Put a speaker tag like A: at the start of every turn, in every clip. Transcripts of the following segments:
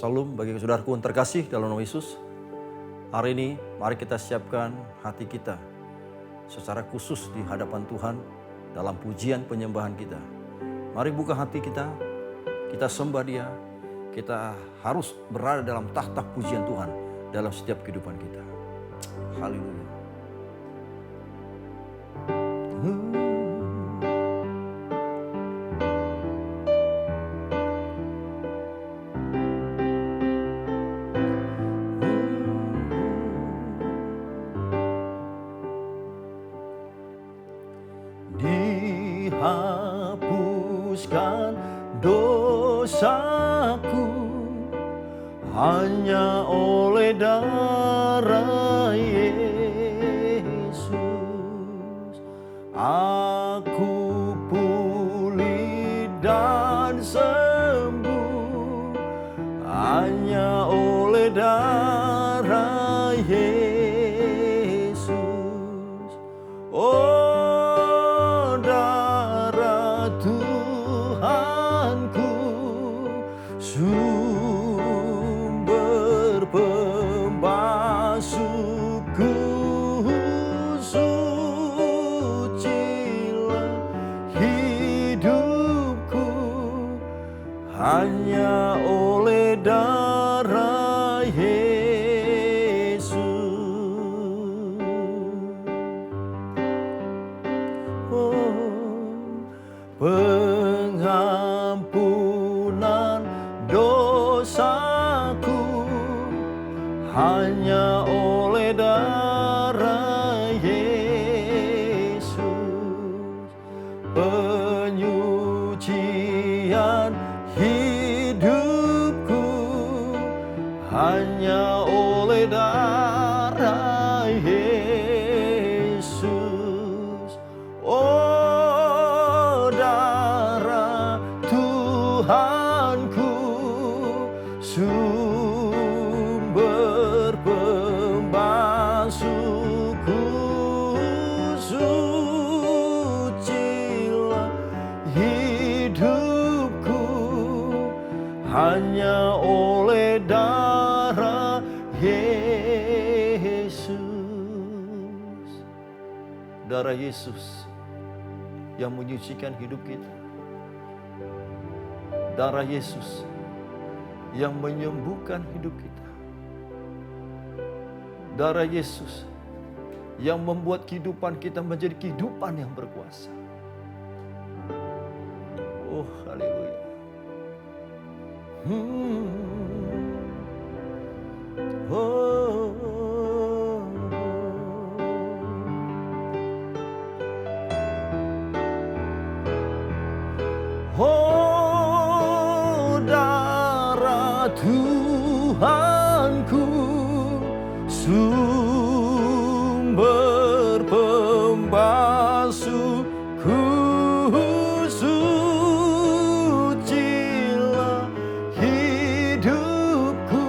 A: Salam bagi saudaraku yang terkasih dalam nama Yesus. Hari ini mari kita siapkan hati kita secara khusus di hadapan Tuhan dalam pujian penyembahan kita. Mari buka hati kita sembah Dia. Kita harus berada dalam tahta pujian Tuhan dalam setiap kehidupan kita. Haleluya.
B: Dihapuskan dosaku hanya oleh darah Yesus. Aku pulih dan sembuh hanya oleh darah Yesus. Oh, darah Tuhanku, sumber pembasuhku, sucilah hidupku hanya oleh darah Yesus. Pengampunan dosaku hanya oleh darah Yesus. Penyucian hidupku hanya oleh darah Yesus. Oh, darah Tuhanku, sumber pembasuhku, sucilah hidupku hanya oleh darah Yesus. Darah Yesus yang menyucikan hidup kita. Darah Yesus yang menyembuhkan hidup kita. Darah Yesus yang membuat kehidupan kita menjadi kehidupan yang berkuasa. Oh, haleluya. Oh, darah Tuhanku, sumber pembasuhku, sucilah hidupku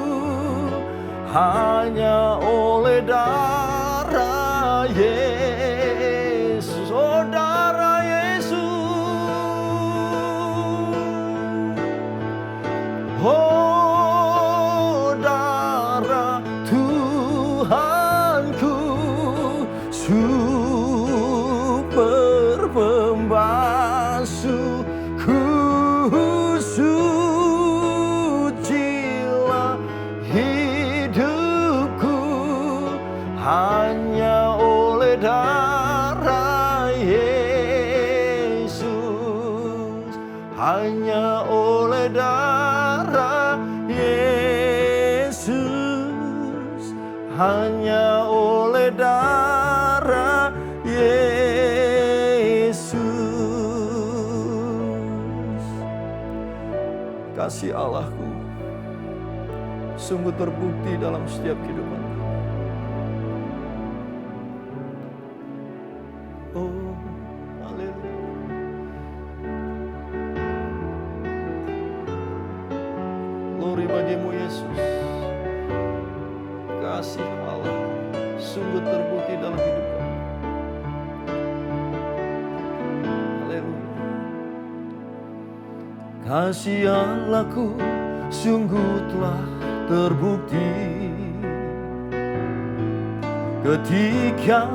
B: hanya oleh darah Yesus. Oh, darah Yesus. Oh, darah Tuhanku, sumber pembasuhku, sucilah hidupku hanya oleh darah Yesus. Hanya oleh darah Yesus, hanya oleh darah Yesus. Kasih Allahku sungguh terbukti dalam setiap kehidupan. Oh, haleluya. Glory bagimu Yesus. Kasih Allah sungguh terbukti dalam hidup kami. Haleluya. Kasih Allahku sungguh telah terbukti ketika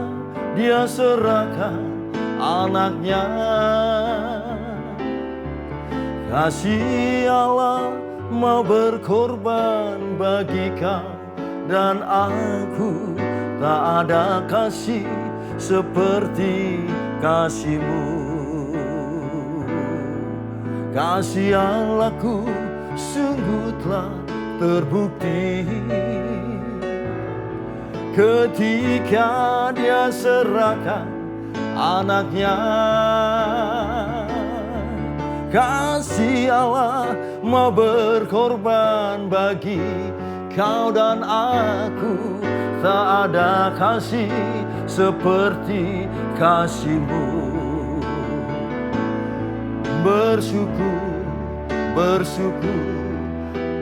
B: Dia serahkan anaknya. Kasih Allah mau berkorban bagi kau dan aku. Tak ada kasih seperti kasih-Mu. Kasih Allahku sungguh telah terbukti ketika Dia serahkan anaknya. Kasih Allah mau berkorban bagi kau dan aku. Tak ada kasih seperti kasih-Mu. Bersyukur, bersyukur,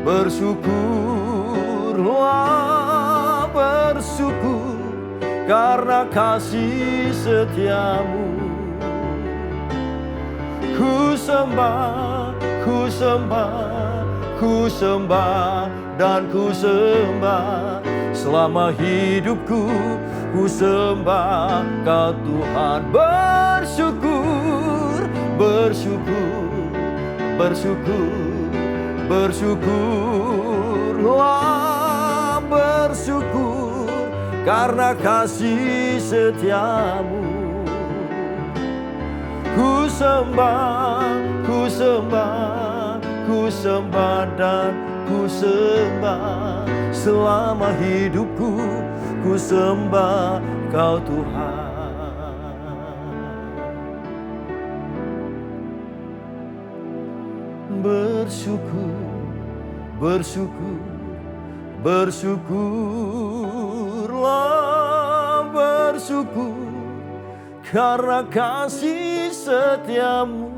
B: bersyukurlah, bersyukur karena kasih setia-Mu. Ku sembah, ku sembah, ku sembah dan ku sembah. Selama hidupku ku sembah Kau Tuhan. Bersyukur, bersyukur, bersyukur, bersyukurlah, bersyukur karena kasih setia-Mu. Ku sembah, ku sembah, ku sembah dan ku sembah. Selama hidupku ku sembah Kau Tuhan. Bersyukur, bersyukur, bersyukurlah, bersyukur karena kasih setia-Mu.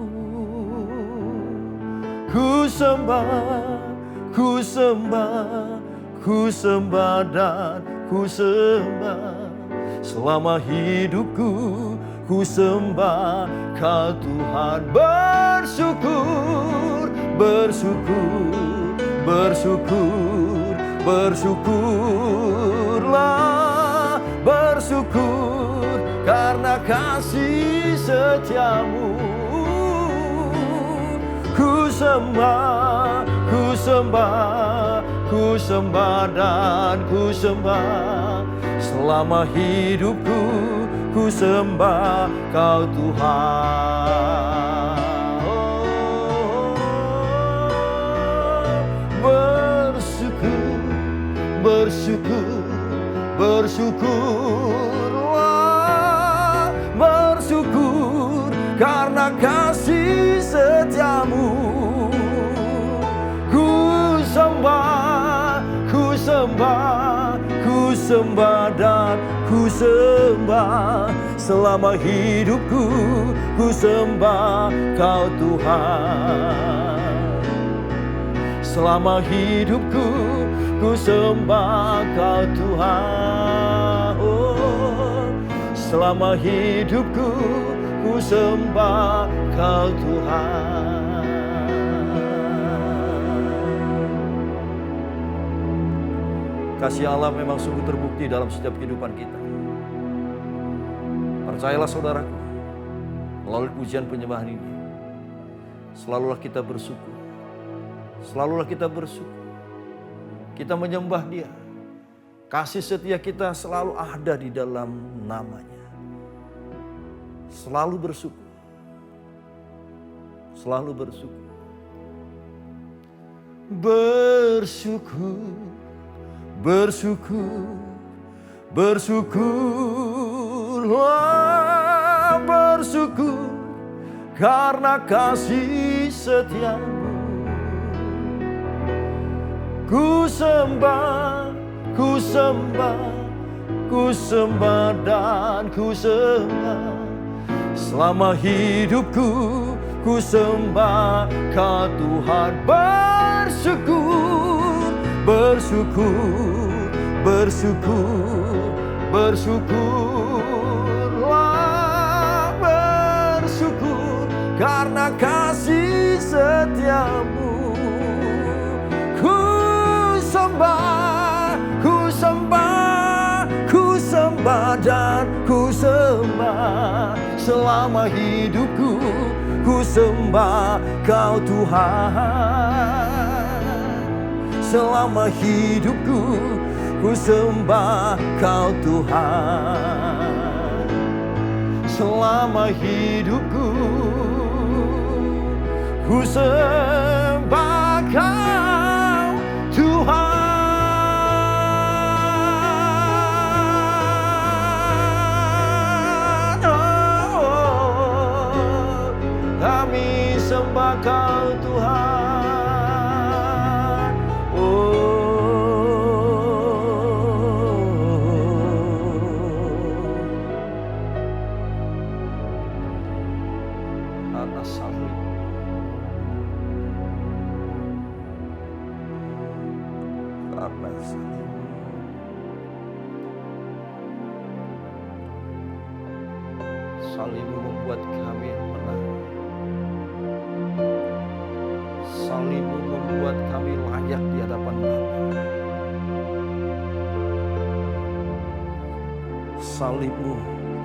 B: Ku sembah, ku sembah, ku sembah dan ku sembah. Selama hidupku ku sembah Kau Tuhan. Bersyukur, bersyukur, bersyukur, bersyukurlah, bersyukur karena kasih setia-Mu. Ku sembah, ku sembah, ku sembah dan ku sembah. Selama hidupku ku sembah Kau Tuhan. Bersyukur, bersyukur, bersyukurlah, bersyukur karena kasih setia-Mu. Ku sembah, ku sembah, ku sembah dan ku sembah. Selama hidupku ku sembah Kau Tuhan. Selama hidupku ku sembah Kau Tuhan. Oh, selama hidupku ku sembah Kau Tuhan.
A: Kasih Allah memang sungguh terbukti dalam setiap kehidupan kita. Percayalah saudaraku, melalui pujian penyembahan ini, selalulah kita bersyukur. Selalulah kita bersyukur. Kita menyembah Dia. Kasih setia kita selalu ada di dalam nama-Nya. Selalu bersyukur. Selalu bersyukur.
B: Bersyukur, bersyukur, bersyukurlah, bersyukur karena kasih setia-Mu. Ku sembah, ku sembah, ku sembah dan ku sembah. Selama hidupku ku sembah Kau Tuhan. Bersyukur, bersyukur, bersyukur, bersyukurlah, bersyukur karena kasih setia-Mu. Ku sembah, ku sembah, ku sembah dan ku sembah selama hidupku. Ku sembah Kau Tuhan selama hidupku. Ku sembah Kau Tuhan selama hidupku. Ku sembah Kau Tuhan. Oh, kami sembah Kau Tuhan. Salib-Mu membuat kami menang. Salib-Mu membuat kami layak di hadapan Bapa. Salib-Mu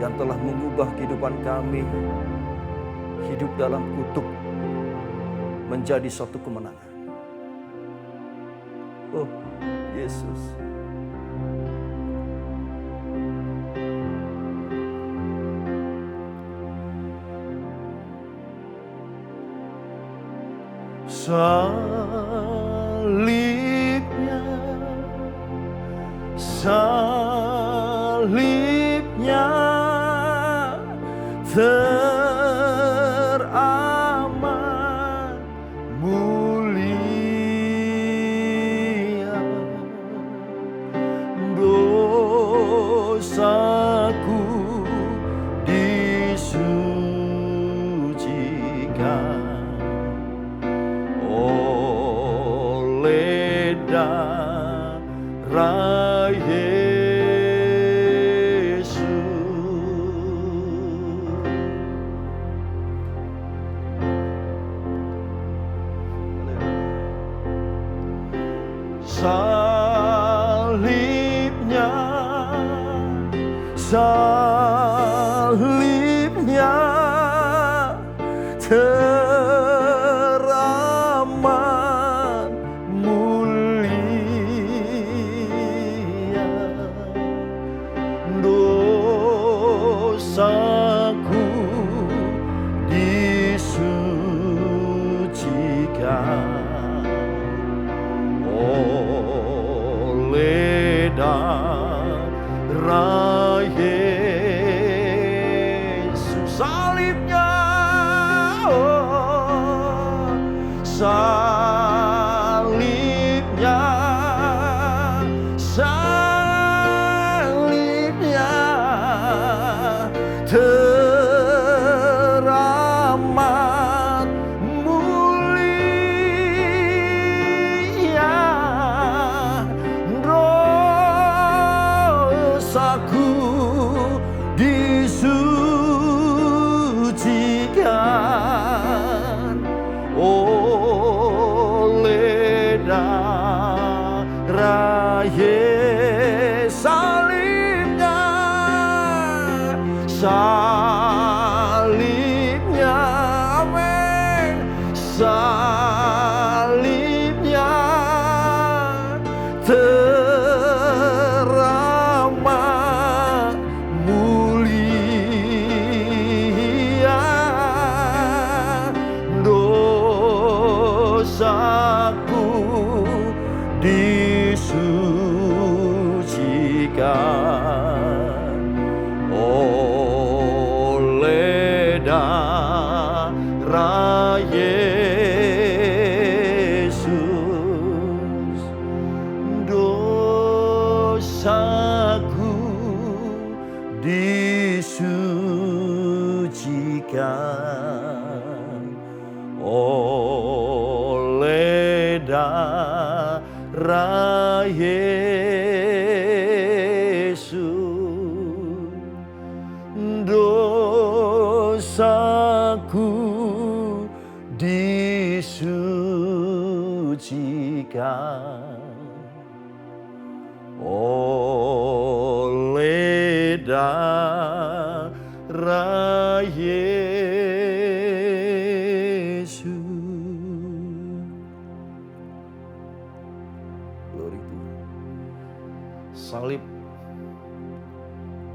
B: yang telah mengubah kehidupan kami, hidup dalam kutuk, menjadi suatu kemenangan. Oh, Yesus. Salibnya, salibnya teramat mulia. Dosaku disucikan oleh darah Yesus. Salibnya, salibnya teramat mulia. Dosaku disucikan oleh darah Yesus. Salibnya, oh, salibnya, salibnya teramat mulia. Dosaku disucikan oleh darah Yesus. Salibnya, salibnya, amin. Salibnya teramat mulia. Dosaku disucikan oleh darah Yesus. Dosaku disucikan oleh darah Yesus. Dosaku disucikan oleh darah Yesus.
A: Glory Tuhan. Salib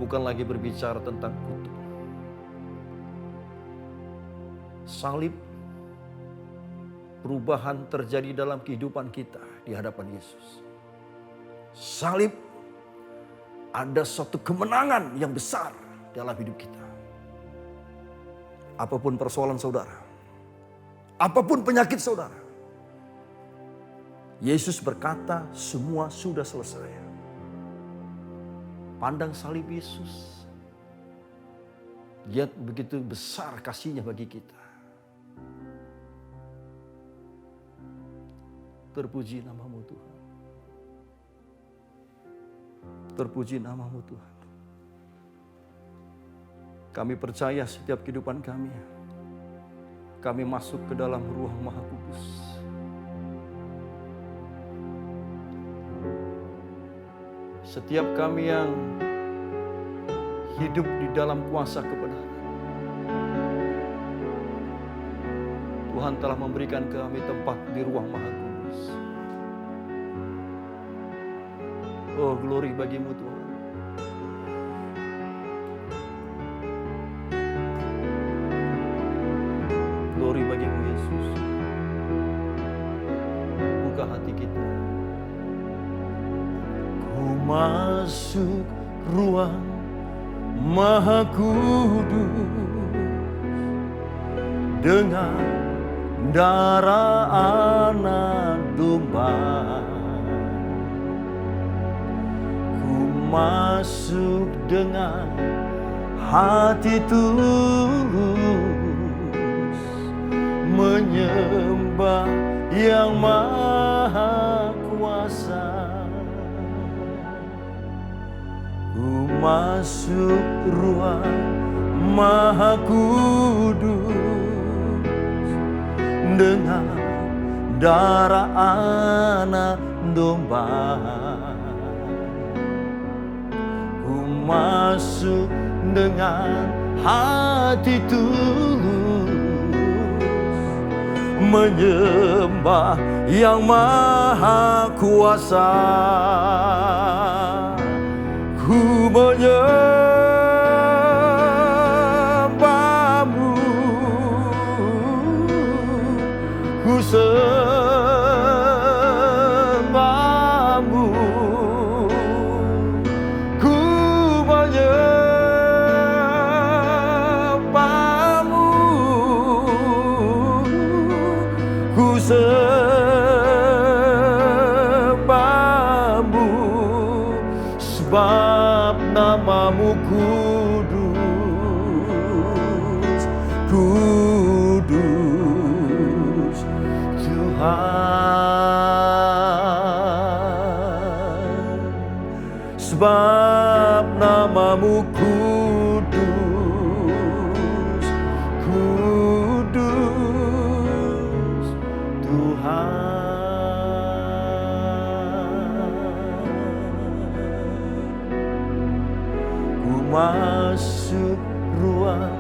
A: bukan lagi berbicara tentang kutuk. Salib, perubahan terjadi dalam kehidupan kita di hadapan Yesus. Salib, ada suatu kemenangan yang besar dalam hidup kita. Apapun persoalan saudara, apapun penyakit saudara, Yesus berkata semua sudah selesai. Pandang salib Yesus, dia begitu besar kasihnya bagi kita. Terpuji namamu Tuhan. Terpuji namamu Tuhan. Kami percaya setiap kehidupan kami masuk ke dalam ruang Maha Kudus. Setiap kami yang hidup di dalam kuasa kebenaran, Tuhan telah memberikan kami tempat di ruang Maha Kudus. Oh, glory bagimu Tuhan. Glory bagimu Yesus. Buka hati kita.
B: Ku masuk ruang Maha Kudus dengan darah anak domba. Ku masuk dengan hati tulus, menyembah yang maha kuasa. Ku masuk ruang Maha Kudus dengan darah anak domba. Ku masuk dengan hati tulus, menyembah yang maha kuasa. Ku menyembahmu, ku sembahmu, ku menyembahmu, ku sembahmu, sebab namamu kudus, kudus Tuhan. Sebab namamu kudus, kudus Tuhan. Masuk ruang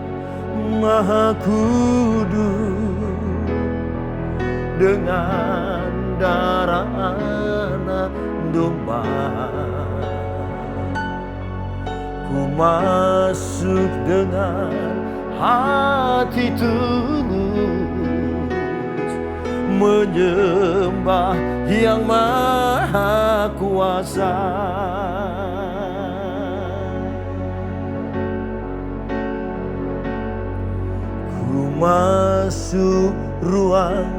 B: Maha Kudus dengan darah anak domba. Ku masuk dengan hati tulus, menyembah yang maha kuasa. Masuk ruang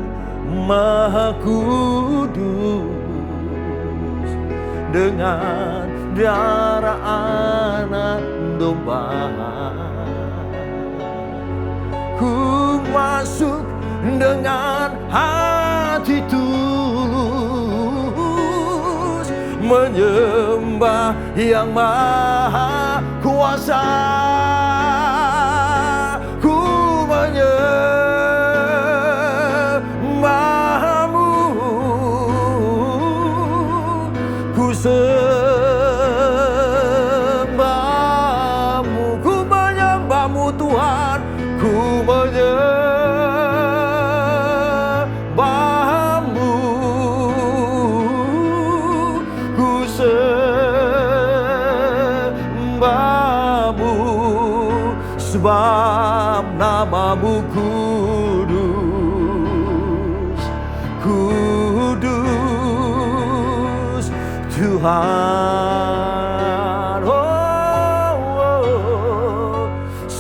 B: Maha Kudus dengan darah anak domba. Ku masuk dengan hati tulus, menyembah yang maha kuasa. Menyembahmu, ku sembahmu,
A: sebab namamu kudus, kudus Tuhan.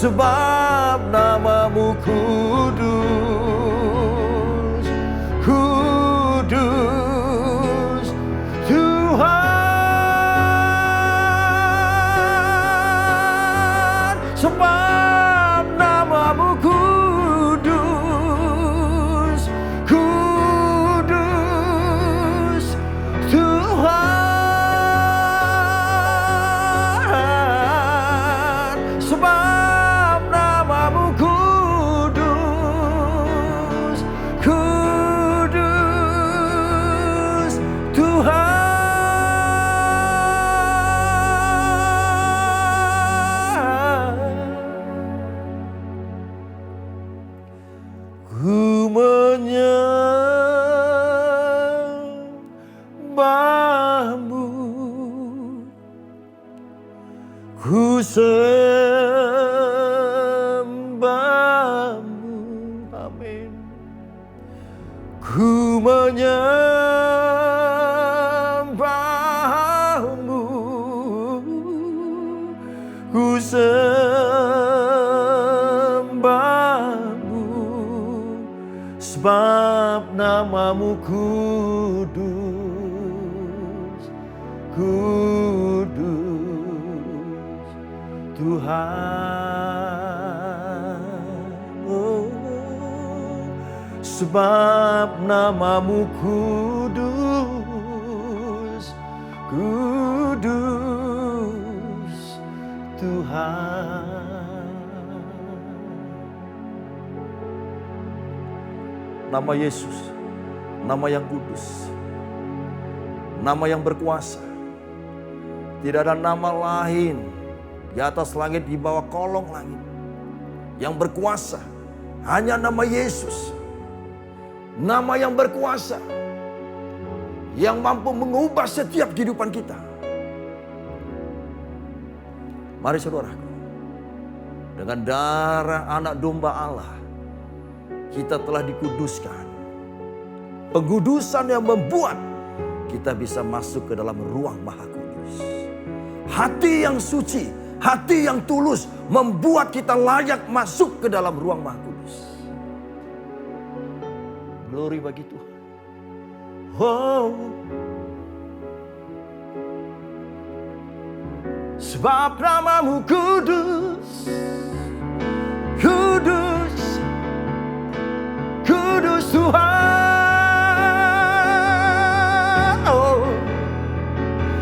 A: Sebab namamu kudus, kudus Tuhan. Sebab namamu kudus, kudus Tuhan. Sebab namamu kudus, kudus Tuhan. Ku menyembahmu, ku sembahmu, amin. Ku menyembahmu, ku sembahmu, sebab namamu kudus, kudus Tuhan. Sebab namamu kudus, kudus Tuhan. Nama Yesus, nama yang kudus, nama yang berkuasa. Tidak ada nama lain di atas langit, di bawah kolong langit yang berkuasa. Hanya nama Yesus, nama yang berkuasa, yang mampu mengubah setiap kehidupan kita. Mari saudaraku, dengan darah anak domba Allah, kita telah dikuduskan. Pengudusan yang membuat kita bisa masuk ke dalam ruang Maha Kudus. Hati yang suci, hati yang tulus membuat kita layak masuk ke dalam ruang Maha Kudus. Glory bagi Tuhan. Oh. Sebab namamu kudus, kudus, kudus Tuhan. Oh.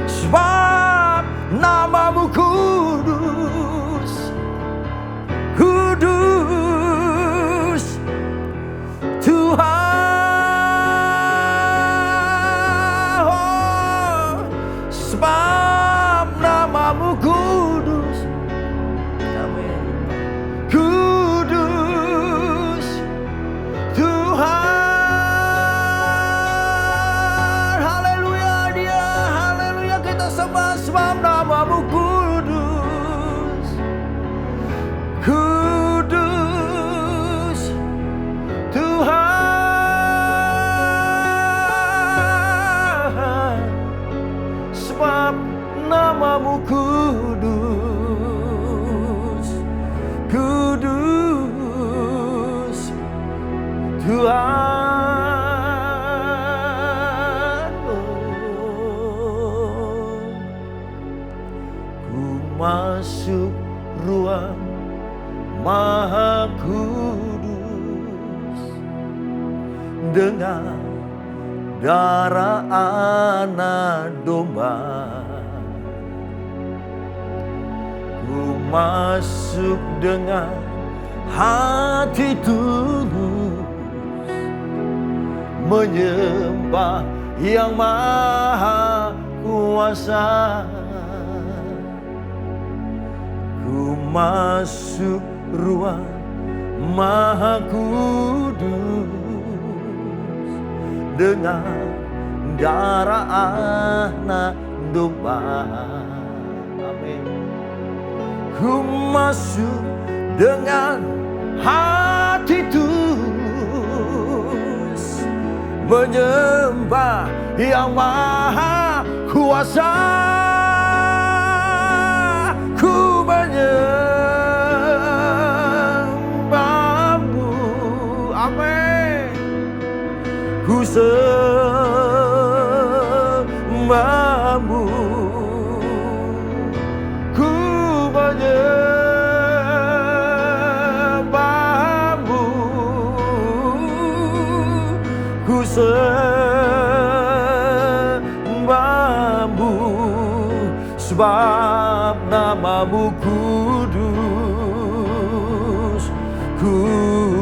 A: Sebab namamu kudus, kudus Tuhan. Oh. Sebab namamu kudus, amin, kudus Tuhan. Haleluya dia, haleluya kita sembah. Sebab namamu kudus, kudus Tuhan. Sebab namamu kudus, kudus Tuhan. Ku masuk ruang Maha Kudus dengan darah anak domba. Ku masuk dengan hati tulus, menyembah yang maha kuasa. Ku masuk ruang Maha Kudus dengan darah anak domba. Amin. Ku masuk
B: dengan hati tulus menyembah Yang Maha Kuasa. Ku menyembahmu, amin. Ku sembahmu, ku menyembahmu, ku sembahmu, sebab namamu kudus, kudus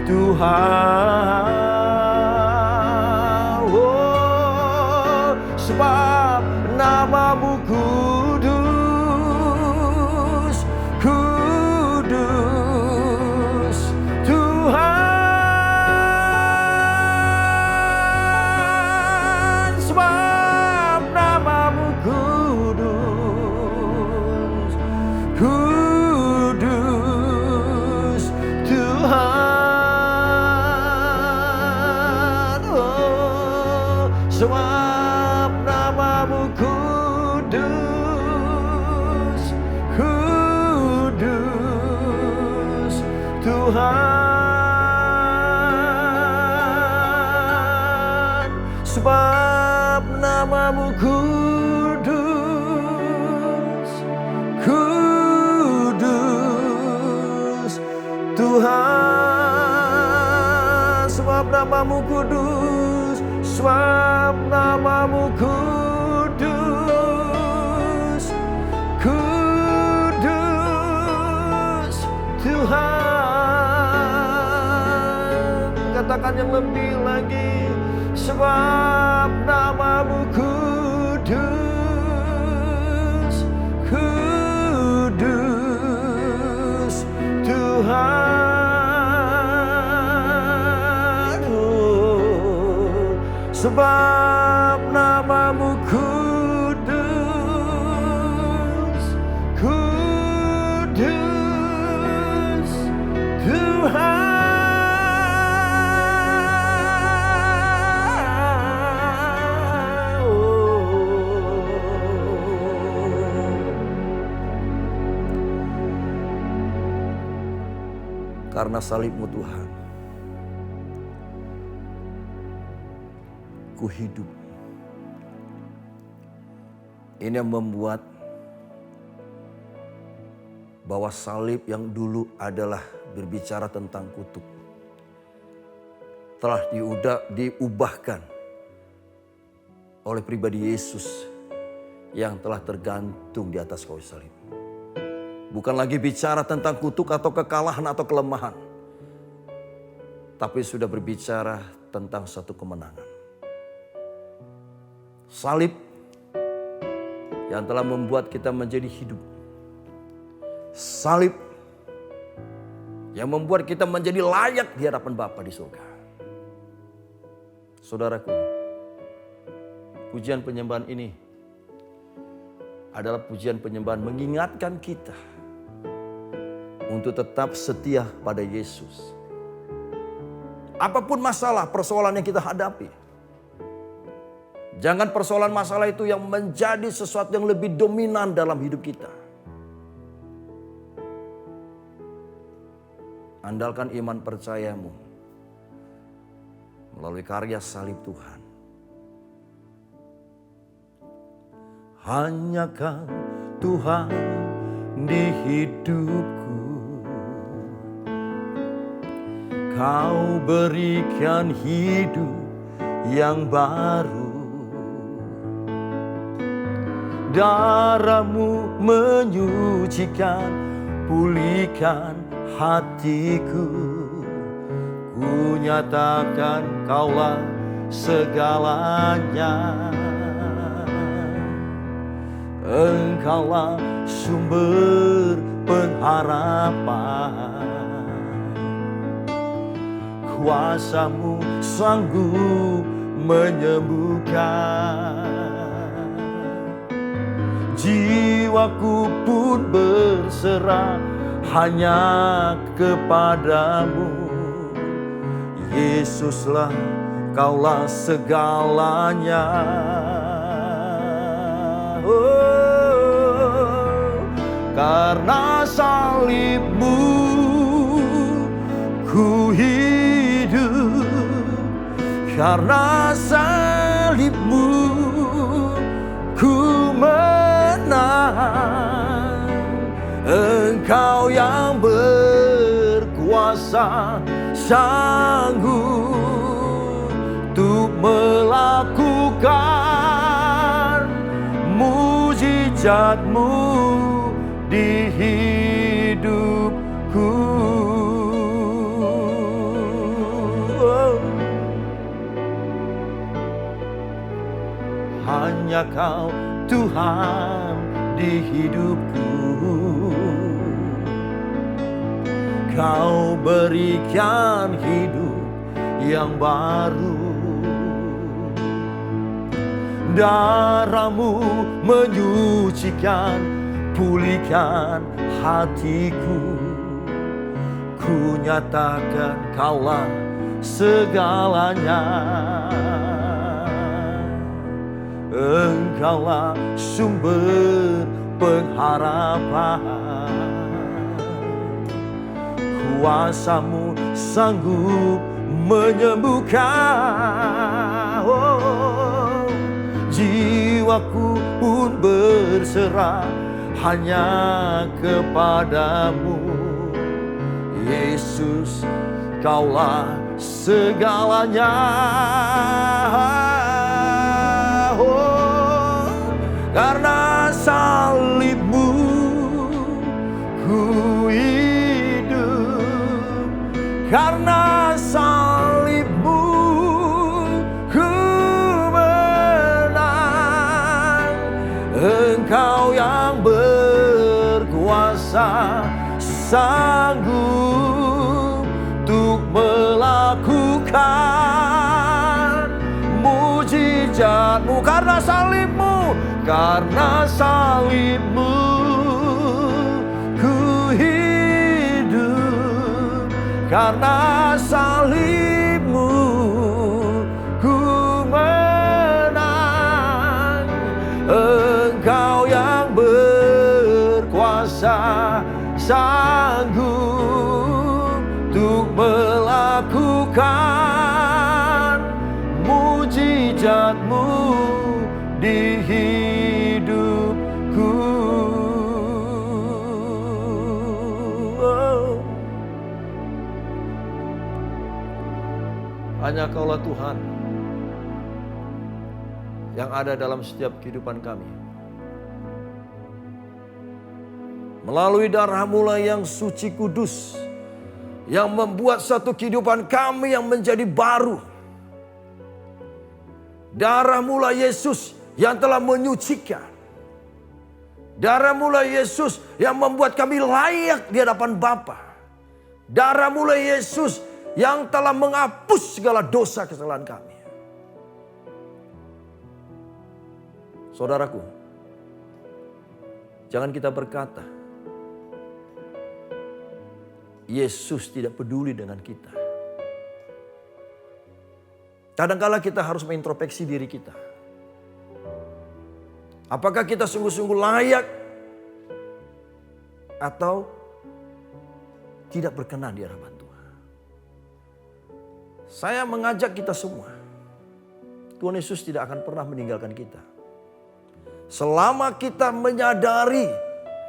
B: Tuhan. Oh, sebab namamu kudus, kudus Tuhan. Sebab namamu kudus, kudus Tuhan. Oh, sebab namamu kudus, kudus Tuhan. Sebab namamu kudus, kudus Tuhan. Sebab namamu kudus, sebab namamu kudus, kudus Tuhan. Katakan yang lebih lagi. Sebab namamu kudus, kudus Tuhan. Oh, sebab namamu kudus, kudus Tuhan.
A: Karena salibmu Tuhan, ku hidup. Ini yang membuat bahwa salib yang dulu adalah berbicara tentang kutuk telah diubahkan oleh pribadi Yesus yang telah tergantung di atas kayu salib. Bukan lagi bicara tentang kutuk atau kekalahan atau kelemahan, tapi sudah berbicara tentang satu kemenangan. Salib yang telah membuat kita menjadi hidup. Salib yang membuat kita menjadi layak di hadapan Bapa di surga. Saudaraku, pujian penyembahan ini adalah pujian penyembahan mengingatkan kita untuk tetap setia pada Yesus. Apapun masalah, persoalan yang kita hadapi, jangan persoalan masalah itu yang menjadi sesuatu yang lebih dominan dalam hidup kita. Andalkan iman percayamu melalui karya salib Tuhan. Hanyakah Tuhan di hidupku, Kau berikan hidup yang baru. Darah-Mu menyucikan, pulihkan hatiku. Ku nyatakan Kaulah segalanya. Engkaulah sumber pengharapan. Kuasa-Mu sanggup menyembuhkan jiwa
B: jiwaku pun berserah hanya kepadamu. Yesuslah, Kaulah segalanya. Oh, karena salibmu ku hidup, karena salibmu ku menang. Engkau yang berkuasa, sanggup untuk melakukan mujizat-Mu di hidupku. Oh. Hanya Kau Tuhan di hidupku. Kau berikan hidup yang baru. Darah-Mu menyucikan, pulihkan hatiku. Ku nyatakan Kaulah segalanya. Engkaulah sumber pengharapan. Kuasa-Mu sanggup menyembuhkan. Oh, jiwaku pun berserah hanya kepadamu. Yesus, Kaulah segalanya. Oh, karena salib-Mu ku hidup, karena salib-Mu ku menang. Engkau yang berkuasa, sanggup untuk melakukan mujizat-Mu. Karena salib-Mu, karena salib-Mu ku hidup, karena salib-Mu ku menang. Engkau yang berkuasa, sanggup untuk melakukan mujizat-Mu di hidupku. Oh. Hanya Kaulah Tuhan yang ada dalam setiap kehidupan kami. Melalui darah-Mu lah yang suci kudus, yang membuat satu kehidupan kami yang menjadi baru. Darah-Mu lah Yesus yang telah menyucikan. Darah-Mu lah Yesus yang membuat kami layak di hadapan Bapa. Darah-Mu lah Yesus yang telah menghapus segala dosa kesalahan kami. Saudaraku, jangan kita berkata Yesus tidak peduli dengan kita. Kadang-kala kita harus mengintrospeksi diri kita. Apakah kita sungguh-sungguh layak atau tidak berkenan di hadapan Tuhan? Saya mengajak kita semua. Tuhan Yesus tidak akan pernah meninggalkan kita. Selama kita menyadari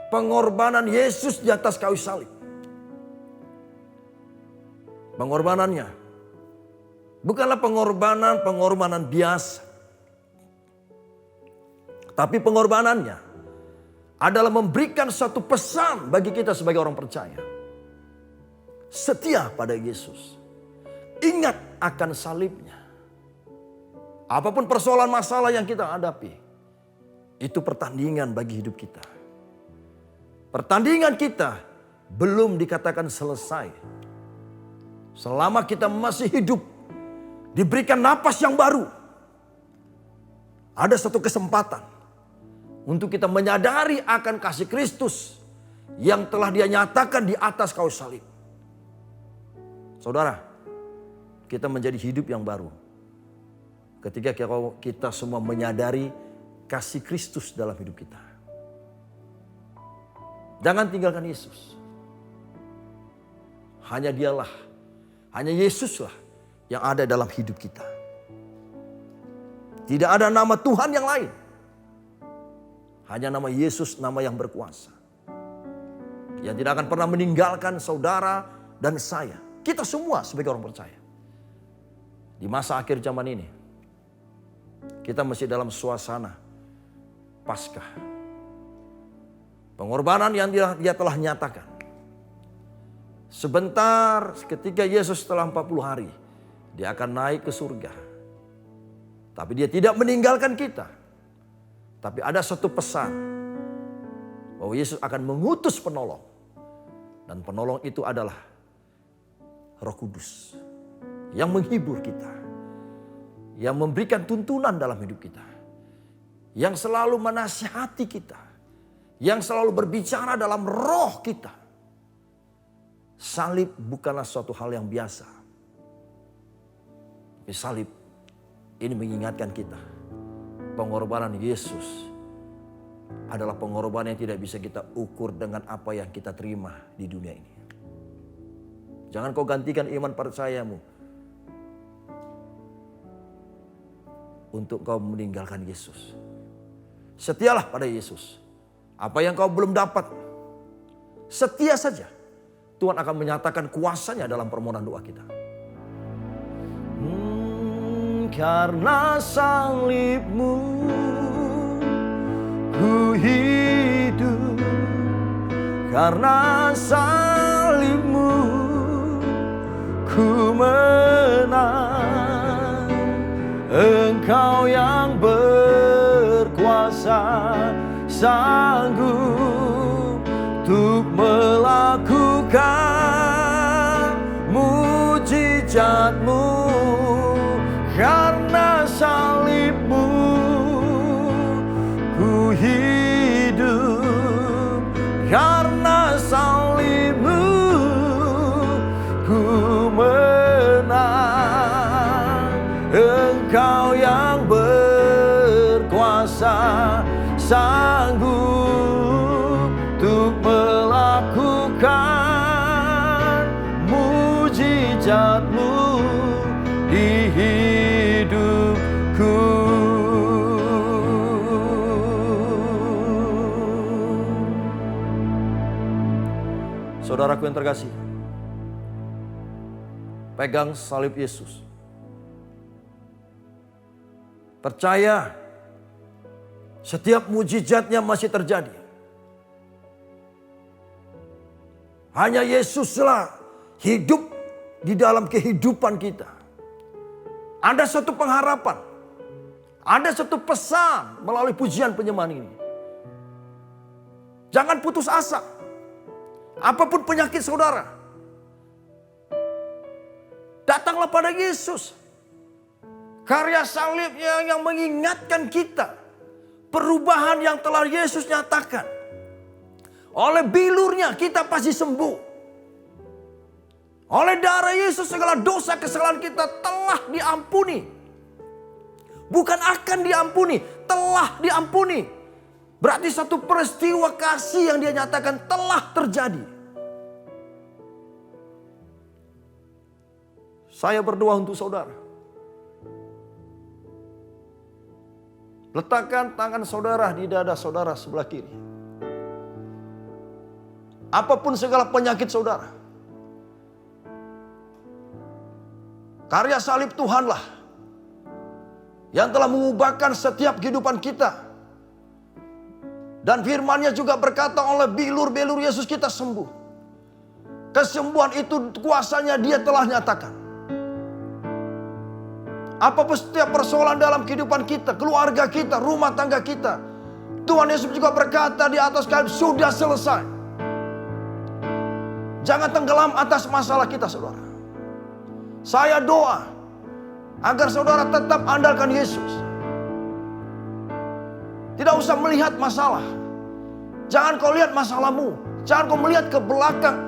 B: pengorbanan Yesus di atas kayu salib. Pengorbanannya bukanlah pengorbanan biasa. Tapi pengorbanannya adalah memberikan satu pesan bagi kita sebagai orang percaya. Setia pada Yesus. Ingat akan salibnya. Apapun persoalan masalah yang kita hadapi, itu pertandingan bagi hidup kita. Pertandingan kita belum dikatakan selesai. Selama kita masih hidup, diberikan napas yang baru. Ada satu kesempatan Untuk kita menyadari akan kasih Kristus yang telah Dia nyatakan di atas kayu salib. Saudara, kita menjadi hidup yang baru ketika kita semua menyadari kasih Kristus dalam hidup kita. Jangan tinggalkan Yesus. Hanya Dialah, hanya Yesuslah yang ada dalam hidup kita. Tidak ada nama Tuhan yang lain. Hanya nama Yesus, nama yang berkuasa. Yang tidak akan pernah meninggalkan saudara dan saya. Kita semua sebagai orang percaya. Di masa akhir zaman ini, kita masih dalam suasana Paskah. Pengorbanan yang Dia telah nyatakan. Sebentar ketika Yesus setelah 40 hari, Dia akan naik ke surga. Tapi Dia tidak meninggalkan kita. Tapi ada satu pesan bahwa Yesus akan mengutus penolong. Dan penolong itu adalah Roh Kudus yang menghibur kita. Yang memberikan tuntunan dalam hidup kita. Yang selalu menasihati kita. Yang selalu berbicara dalam roh kita. Salib bukanlah suatu hal yang biasa. Tapi salib ini mengingatkan kita. Pengorbanan Yesus adalah pengorbanan yang tidak bisa kita ukur dengan apa yang kita terima di dunia ini. Jangan kau gantikan iman percayamu untuk kau meninggalkan Yesus. Setialah pada Yesus. Apa yang kau belum dapat, setia saja. Tuhan akan menyatakan kuasanya dalam permohonan doa kita. Karena salib-Mu ku hidup, karena salib-Mu ku menang. Engkau yang berkuasa sanggup untuk melakukan mujizat-Mu. Karena salib-Mu ku hidup, karena salib-Mu ku menang. Engkau yang berkuasa sanggup untuk melakukan mujizat-Mu di hidupku. Saudaraku yang terkasih, pegang salib Yesus. Percaya setiap mujizatnya masih terjadi. Hanya Yesuslah hidup di dalam kehidupan kita. Ada satu pengharapan. Ada satu pesan melalui pujian penyembahan ini. Jangan putus asa. Apapun penyakit saudara, datanglah pada Yesus. Karya salibnya yang mengingatkan kita. Perubahan yang telah Yesus nyatakan. Oleh bilurnya kita pasti sembuh. Oleh darah Yesus segala dosa kesalahan kita telah diampuni. Bukan akan diampuni, telah diampuni. Berarti satu peristiwa kasih yang Dia nyatakan telah terjadi. Saya berdoa untuk saudara. Letakkan tangan saudara di dada saudara sebelah kiri. Apapun segala penyakit saudara. Karya salib Tuhanlah yang telah mengubahkan setiap kehidupan kita. Dan firman-Nya juga berkata oleh bilur-bilur Yesus kita sembuh. Kesembuhan itu kuasanya Dia telah nyatakan. Apapun setiap persoalan dalam kehidupan kita, keluarga kita, rumah tangga kita, Tuhan Yesus juga berkata di atas kayu sudah selesai. Jangan tenggelam atas masalah kita saudara. Saya doa agar saudara tetap andalkan Yesus. Tidak usah melihat masalah. Jangan kau lihat masalahmu. Jangan kau melihat ke belakang.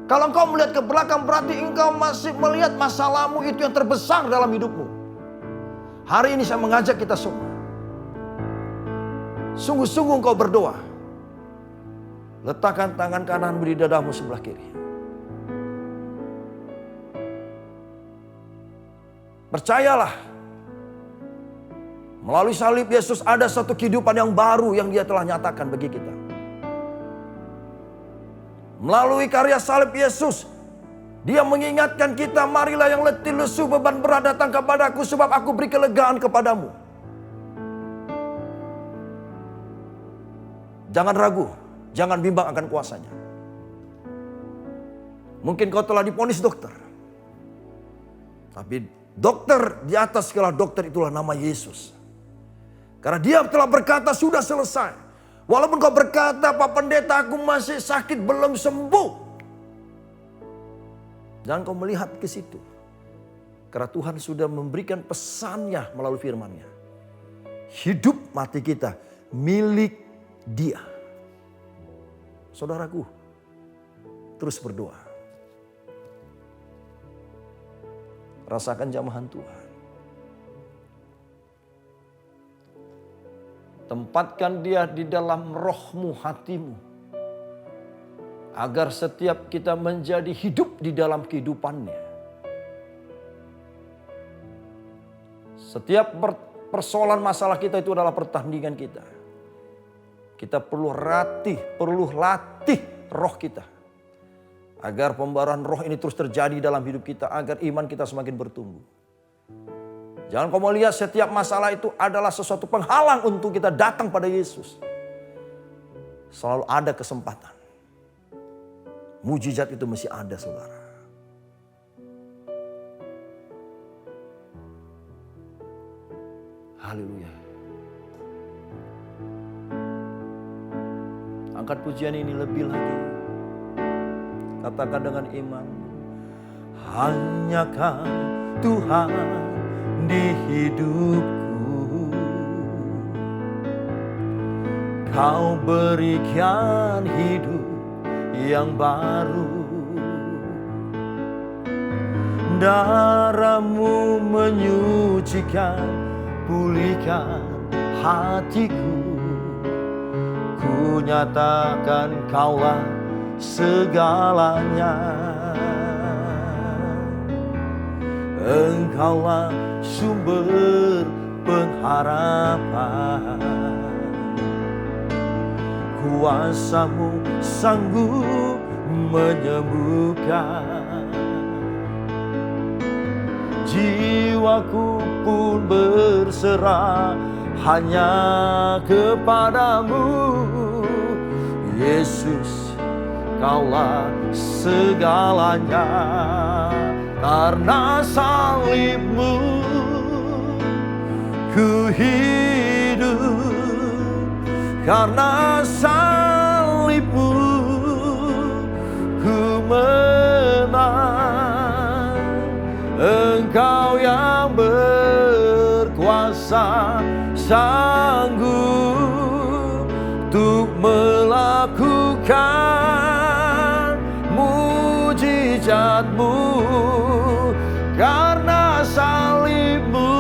B: Kalau engkau melihat ke belakang berarti engkau masih melihat masalahmu itu yang terbesar dalam hidupmu. Hari ini saya mengajak kita semua. Sungguh-sungguh engkau berdoa. Letakkan tangan kananmu di dadamu sebelah kiri. Percayalah. Melalui salib Yesus ada satu kehidupan yang baru yang Dia telah nyatakan bagi kita. Melalui karya salib Yesus, Dia mengingatkan kita, marilah yang letih lesu beban berat datang kepadaku sebab aku beri kelegaan kepadamu. Jangan ragu, jangan bimbang akan kuasanya. Mungkin kau telah divonis dokter. Tapi dokter di atas segala dokter itulah nama Yesus. Karena Dia telah berkata sudah selesai. Walaupun kau berkata, Pak Pendeta aku masih sakit belum sembuh. Jangan kau melihat ke situ. Karena Tuhan sudah memberikan pesannya melalui firman-Nya. Hidup mati kita milik Dia. Saudaraku, terus berdoa. Rasakan jamahan Tuhan. Tempatkan Dia di dalam rohmu, hatimu. Agar setiap kita menjadi hidup di dalam kehidupannya. Setiap persoalan masalah kita itu adalah pertandingan kita. Kita perlu latih roh kita. Agar pembaruan roh ini terus terjadi dalam hidup kita. Agar iman kita semakin bertumbuh. Jangan kau mau lihat setiap masalah itu adalah sesuatu penghalang untuk kita datang pada Yesus. Selalu ada kesempatan. Mujizat itu mesti ada, saudara. Haleluya. Angkat pujian ini lebih lagi. Katakan dengan iman. Hanya-Kau Tuhan di hidupku, Kau berikan hidup yang baru. Darah-Mu menyucikan, pulihkan hatiku. Ku nyatakan Kaulah segalanya. Engkaulah sumber pengharapan. Kuasa-Mu sanggup menyembuhkan. Jiwaku pun berserah hanya kepadamu. Yesus, Kaulah segalanya. Karena salib-Mu ku hidup. Karena salib-Mu ku menang. Engkau yang berkuasa sanggup untuk melakukan mujizat-Mu. Karena salib-Mu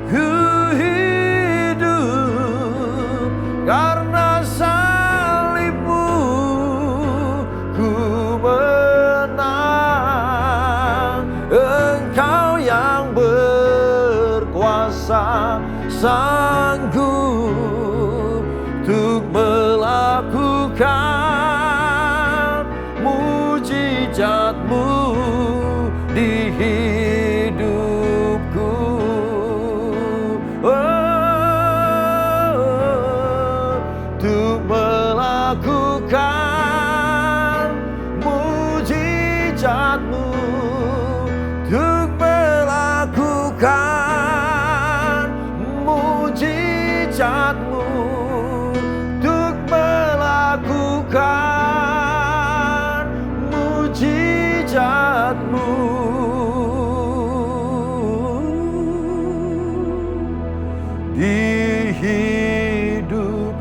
B: ku hidup. Karena salib-Mu ku menang. Engkau yang berkuasa sanggup untuk melakukan mujizat-Mu di hidupku. Untuk melakukan mujizat-Mu. Untuk melakukan mujizat-Mu. Untuk melakukan mujizat-Mu di hidupku.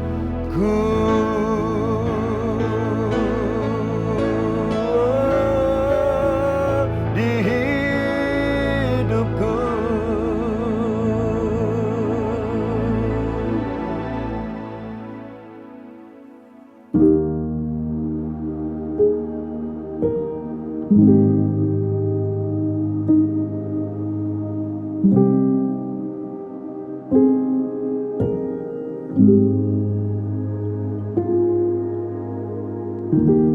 B: Di hidupku.
C: Thank you.